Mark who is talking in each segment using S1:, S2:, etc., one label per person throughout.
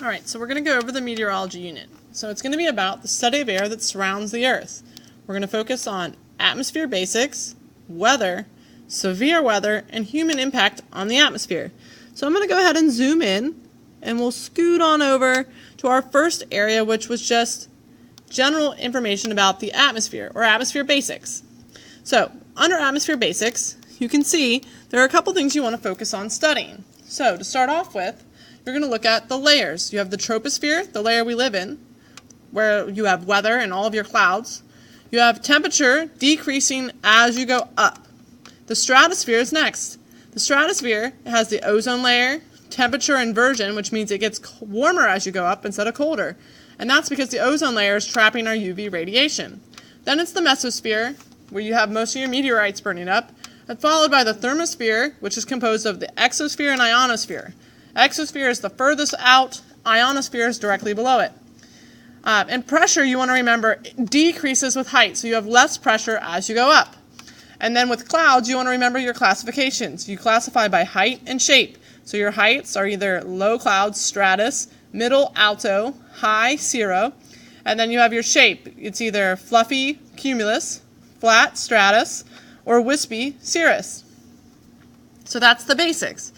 S1: Alright, so we're going to go over the meteorology unit. So it's going to be about the study of air that surrounds the Earth. We're going to focus on atmosphere basics, weather, severe weather, and human impact on the atmosphere. So I'm going to go ahead and zoom in, and we'll scoot on over to our first area, which was just general information about the atmosphere, or atmosphere basics. So under atmosphere basics, you can see there are a couple things you want to focus on studying. So to start off with, you're going to look at the layers. You have the troposphere, the layer we live in, where you have weather and all of your clouds. You have temperature decreasing as you go up. The stratosphere is next. The stratosphere has the ozone layer, temperature inversion, which means it gets warmer as you go up instead of colder. And that's because the ozone layer is trapping our UV radiation. Then it's the mesosphere, where you have most of your meteorites burning up, and followed by the thermosphere, which is composed of the exosphere and ionosphere. Exosphere is the furthest out, ionosphere is directly below it. And pressure, you want to remember, decreases with height, so you have less pressure as you go up. And then with clouds, you want to remember your classifications. You classify by height and shape. So your heights are either low clouds, stratus, middle, alto, high, cirro, and then you have your shape. It's either fluffy, cumulus, flat, stratus, or wispy, cirrus. So that's the basics.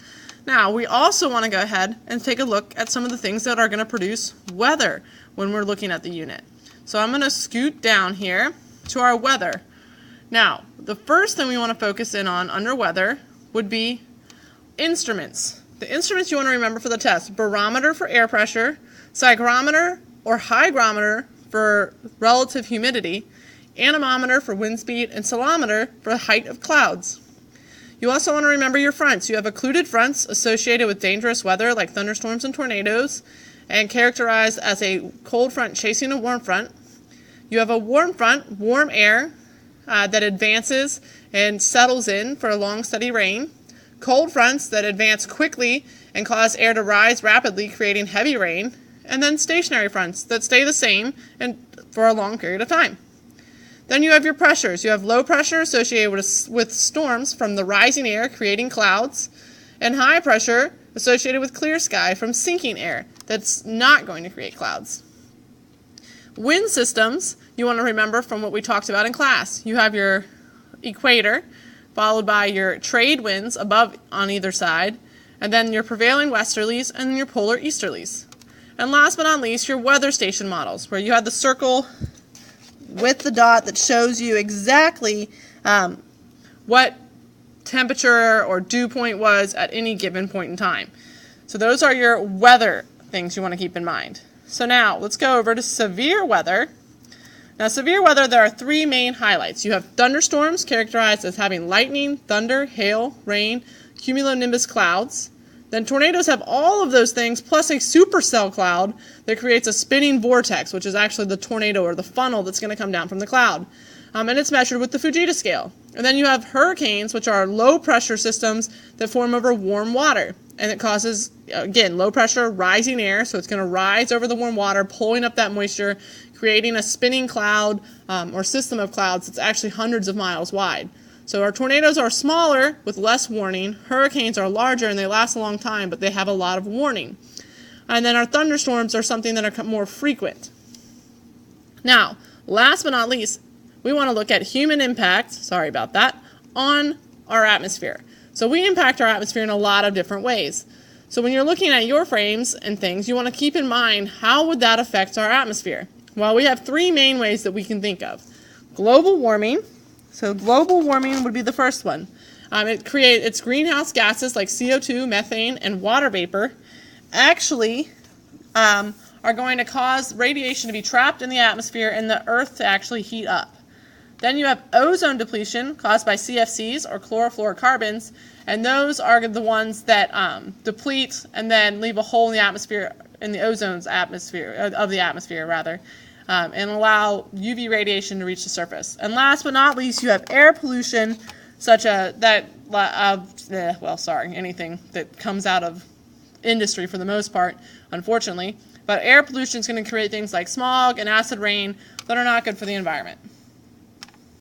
S1: Now, we also want to go ahead and take a look at some of the things that are going to produce weather when we're looking at the unit. So I'm going to scoot down here to our weather. Now, the first thing we want to focus in on under weather would be instruments. The instruments you want to remember for the test: barometer for air pressure, psychrometer or hygrometer for relative humidity, anemometer for wind speed, and ceilometer for the height of clouds. You also want to remember your fronts. You have occluded fronts associated with dangerous weather like thunderstorms and tornadoes, and characterized as a cold front chasing a warm front. You have a warm front, warm air, that advances and settles in for a long steady rain. Cold fronts that advance quickly and cause air to rise rapidly, creating heavy rain. And then stationary fronts that stay the same and for a long period of time. Then you have your pressures. You have low pressure associated with storms from the rising air creating clouds, and high pressure associated with clear sky from sinking air that's not going to create clouds. Wind systems, you want to remember from what we talked about in class. You have your equator, followed by your trade winds above on either side, and then your prevailing westerlies and your polar easterlies. And last but not least, your weather station models, where you have the circle with the dot that shows you exactly what temperature or dew point was at any given point in time. So those are your weather things you want to keep in mind. So now let's go over to severe weather. Now severe weather, there are three main highlights. You have thunderstorms characterized as having lightning, thunder, hail, rain, cumulonimbus clouds. Then tornadoes have all of those things plus a supercell cloud that creates a spinning vortex, which is actually the tornado or the funnel that's going to come down from the cloud. And it's measured with the Fujita scale. And then you have hurricanes, which are low pressure systems that form over warm water. And it causes, again, low pressure, rising air, so it's going to rise over the warm water, pulling up that moisture, creating a spinning cloud or system of clouds that's actually hundreds of miles wide. So our tornadoes are smaller with less warning. Hurricanes are larger and they last a long time, but they have a lot of warning. And then our thunderstorms are something that are more frequent. Now, last but not least, we want to look at human impact, sorry about that, on our atmosphere. So we impact our atmosphere in a lot of different ways. So when you're looking at your frames and things, you want to keep in mind, how would that affect our atmosphere? Well, we have three main ways that we can think of. Global warming. So global warming would be the first one. It's greenhouse gases like CO2, methane, and water vapor actually are going to cause radiation to be trapped in the atmosphere and the Earth to actually heat up. Then you have ozone depletion caused by CFCs or chlorofluorocarbons, and those are the ones that deplete and then leave a hole in the atmosphere, in the ozone's atmosphere, of the atmosphere rather. And allow UV radiation to reach the surface. And last but not least, you have air pollution, such as anything that comes out of industry for the most part, unfortunately. But air pollution is going to create things like smog and acid rain that are not good for the environment.